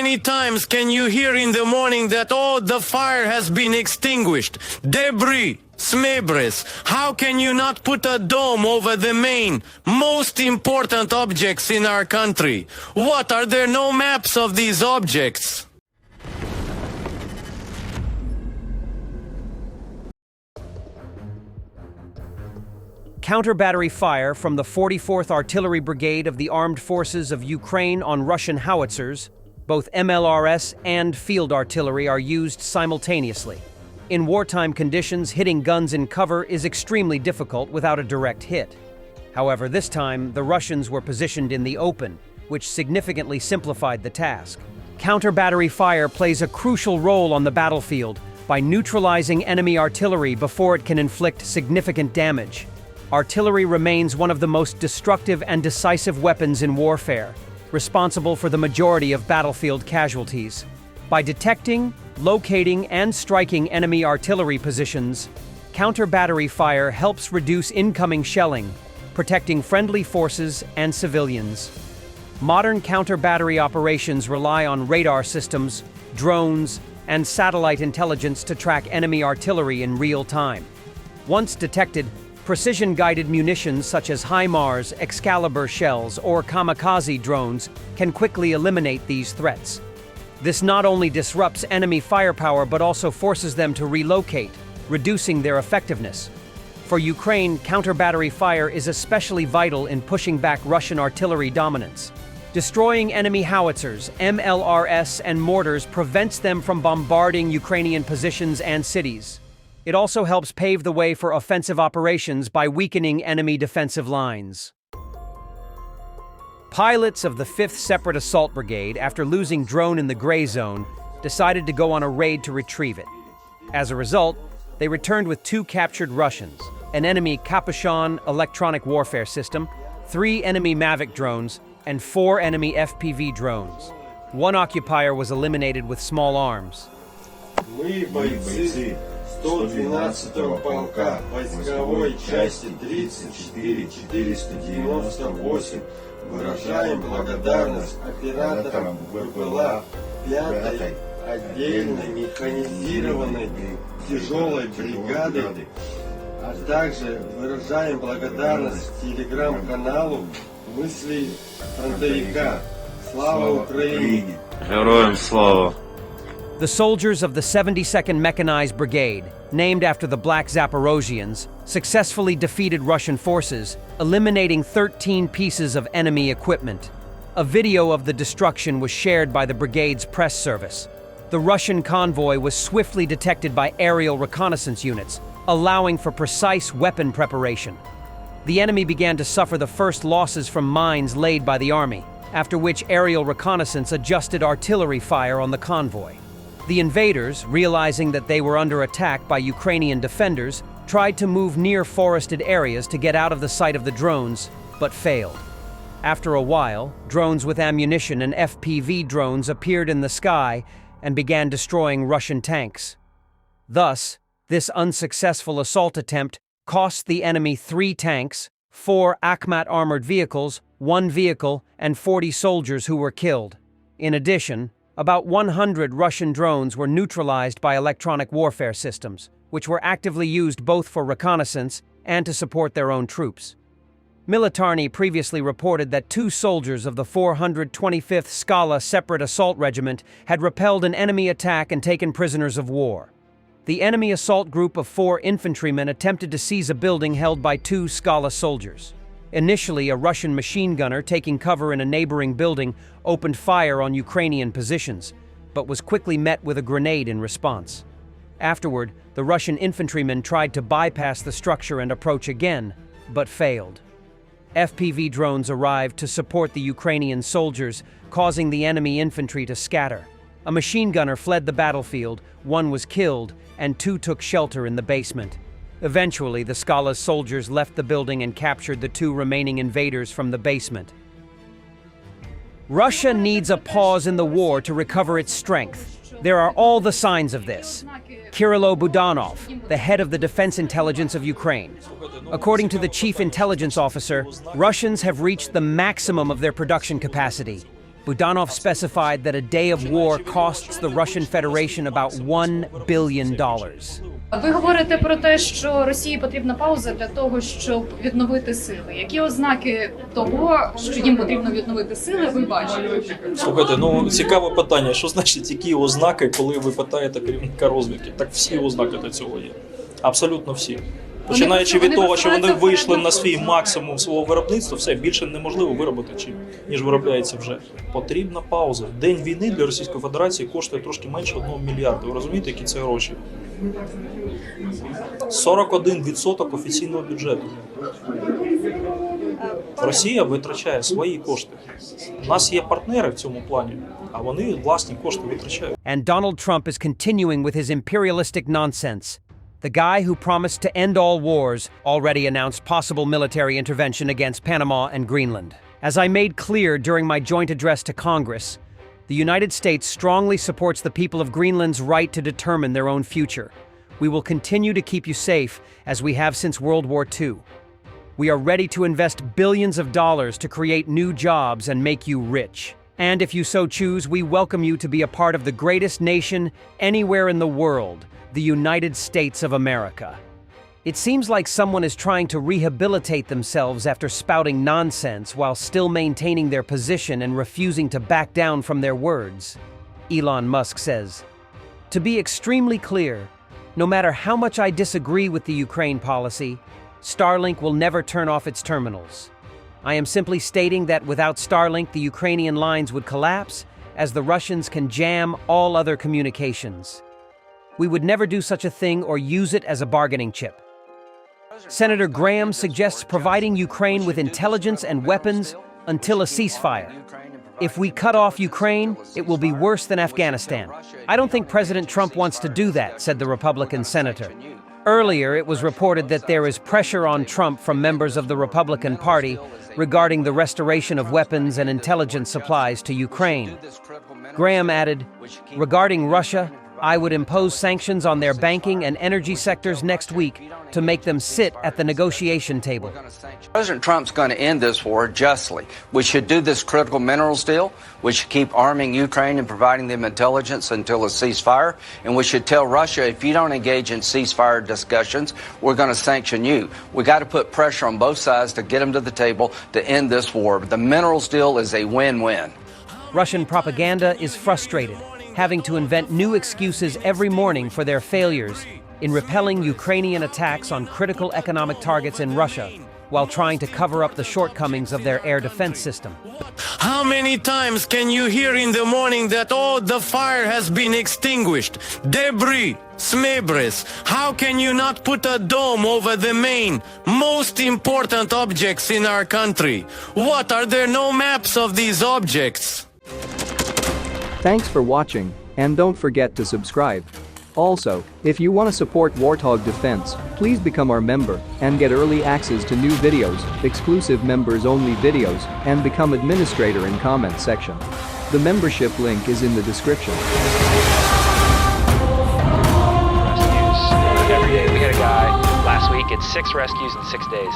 many times can you hear in the morning that, oh, the fire has been extinguished? Debris, Mlrs. How can you not put a dome over the main, most important objects in our country? What, are there no maps of these objects? Counter-battery fire from the 44th Artillery Brigade of the Armed Forces of Ukraine on Russian howitzers, both Mlrs and field artillery, are used simultaneously. In wartime conditions, hitting guns in cover is extremely difficult without a direct hit. However, this time, the Russians were positioned in the open, which significantly simplified the task. Counter-battery fire plays a crucial role on the battlefield by neutralizing enemy artillery before it can inflict significant damage. Artillery remains one of the most destructive and decisive weapons in warfare, responsible for the majority of battlefield casualties. By detecting, locating, and striking enemy artillery positions, counter-battery fire helps reduce incoming shelling, protecting friendly forces and civilians. Modern counter-battery operations rely on radar systems, drones, and satellite intelligence to track enemy artillery in real time. Once detected, precision-guided munitions such as HIMARS, Excalibur shells, or kamikaze drones can quickly eliminate these threats. This not only disrupts enemy firepower but also forces them to relocate, reducing their effectiveness. For Ukraine, counter-battery fire is especially vital in pushing back Russian artillery dominance. Destroying enemy howitzers, Mlrs, and mortars prevents them from bombarding Ukrainian positions and cities. It also helps pave the way for offensive operations by weakening enemy defensive lines. Pilots of the 5th Separate Assault Brigade, after losing drone in the gray zone, decided to go on a raid to retrieve it. As a result, they returned with 2 captured Russians, an enemy Capuchon electronic warfare system, 3 enemy Mavic drones, and 4 enemy FPV drones. 1 occupier was eliminated with small arms. 112-го полка войсковой части 34498 выражаем благодарность операторам БПЛА 5-й отдельной механизированной тяжелой бригады, а также выражаем благодарность телеграм-каналу «Мысли фронтовика». Слава Украине! Героям слава! The soldiers of the 72nd Mechanized Brigade, named after the Black Zaporozhians, successfully defeated Russian forces, eliminating 13 pieces of enemy equipment. A video of the destruction was shared by the brigade's press service. The Russian convoy was swiftly detected by aerial reconnaissance units, allowing for precise weapon preparation. The enemy began to suffer the first losses from mines laid by the army, after which aerial reconnaissance adjusted artillery fire on the convoy. The invaders, realizing that they were under attack by Ukrainian defenders, tried to move near forested areas to get out of the sight of the drones, but failed. After a while, drones with ammunition and FPV drones appeared in the sky and began destroying Russian tanks. Thus, this unsuccessful assault attempt cost the enemy 3 tanks, 4 Akhmat armored vehicles, 1 vehicle, and 40 soldiers who were killed. In addition, about 100 Russian drones were neutralized by electronic warfare systems, which were actively used both for reconnaissance and to support their own troops. Militarny previously reported that 2 soldiers of the 425th Skala Separate Assault Regiment had repelled an enemy attack and taken prisoners of war. The enemy assault group of 4 infantrymen attempted to seize a building held by 2 Skala soldiers. Initially, a Russian machine gunner taking cover in a neighboring building opened fire on Ukrainian positions, but was quickly met with a grenade in response. Afterward, the Russian infantrymen tried to bypass the structure and approach again, but failed. FPV drones arrived to support the Ukrainian soldiers, causing the enemy infantry to scatter. A machine gunner fled the battlefield, 1 was killed, and 2 took shelter in the basement. Eventually, the Skala's soldiers left the building and captured the 2 remaining invaders from the basement. Russia needs a pause in the war to recover its strength. There are all the signs of this. Kirilo Budanov, the head of the Defense Intelligence of Ukraine. According to the chief intelligence officer, Russians have reached the maximum of their production capacity. Budanov specified that a day of war costs the Russian Federation about $1 billion. Ви говорите про те, що Росії потрібна пауза для того, щоб відновити сили. Які ознаки того, що їм потрібно відновити сили, ви бачите? Слухайте, ну цікаве питання. Що значить, які ознаки, коли ви питаєте керівника розвідки? Так всі ознаки до цього є. Абсолютно всі. Починаючи від того, що вони вийшли на свій максимум свого виробництва, все, більше неможливо виробити, ніж виробляється вже. Потрібна пауза. День війни для Російської Федерації коштує трошки менше 1 мільярда. Ви розумієте, які це гроші? 41% офіційного бюджету. Росія витрачає свої кошти. У нас є партнери в цьому плані, а вони власні кошти витрачають. And Donald Trump is continuing with his imperialistic nonsense. The guy who promised to end all wars already announced possible military intervention against Panama and Greenland. As I made clear during my joint address to Congress, the United States strongly supports the people of Greenland's right to determine their own future. We will continue to keep you safe, as we have since World War II. We are ready to invest billions of dollars to create new jobs and make you rich. And if you so choose, we welcome you to be a part of the greatest nation anywhere in the world, the United States of America. It seems like someone is trying to rehabilitate themselves after spouting nonsense while still maintaining their position and refusing to back down from their words, Elon Musk says. To be extremely clear, no matter how much I disagree with the Ukraine policy, Starlink will never turn off its terminals. I am simply stating that without Starlink, the Ukrainian lines would collapse, as the Russians can jam all other communications. We would never do such a thing or use it as a bargaining chip. Senator Graham suggests providing Ukraine with intelligence and weapons until a ceasefire. If we cut off Ukraine, it will be worse than Afghanistan. I don't think President Trump wants to do that, said the Republican senator. Earlier, it was reported that there is pressure on Trump from members of the Republican Party regarding the restoration of weapons and intelligence supplies to Ukraine. Graham added, regarding Russia, I would impose sanctions on their banking and energy sectors next week to make them sit at the negotiation table. President Trump's going to end this war justly. We should do this critical minerals deal. We should keep arming Ukraine and providing them intelligence until a ceasefire. And we should tell Russia, if you don't engage in ceasefire discussions, we're going to sanction you. We got to put pressure on both sides to get them to the table to end this war. The minerals deal is a win-win. Russian propaganda is frustrated, having to invent new excuses every morning for their failures in repelling Ukrainian attacks on critical economic targets in Russia, while trying to cover up the shortcomings of their air defense system. How many times can you hear in the morning that, oh, the fire has been extinguished? Debris, Mlrs. How can you not put a dome over the main, most important objects in our country? What, are there no maps of these objects? Thanks for watching, and don't forget to subscribe. Also, if you want to support Warthog Defense, please become our member and get early access to new videos, exclusive members-only videos, and become administrator in comment section. The membership link is in the description. Rescues every day. We had a guy last week, it's 6 rescues in 6 days.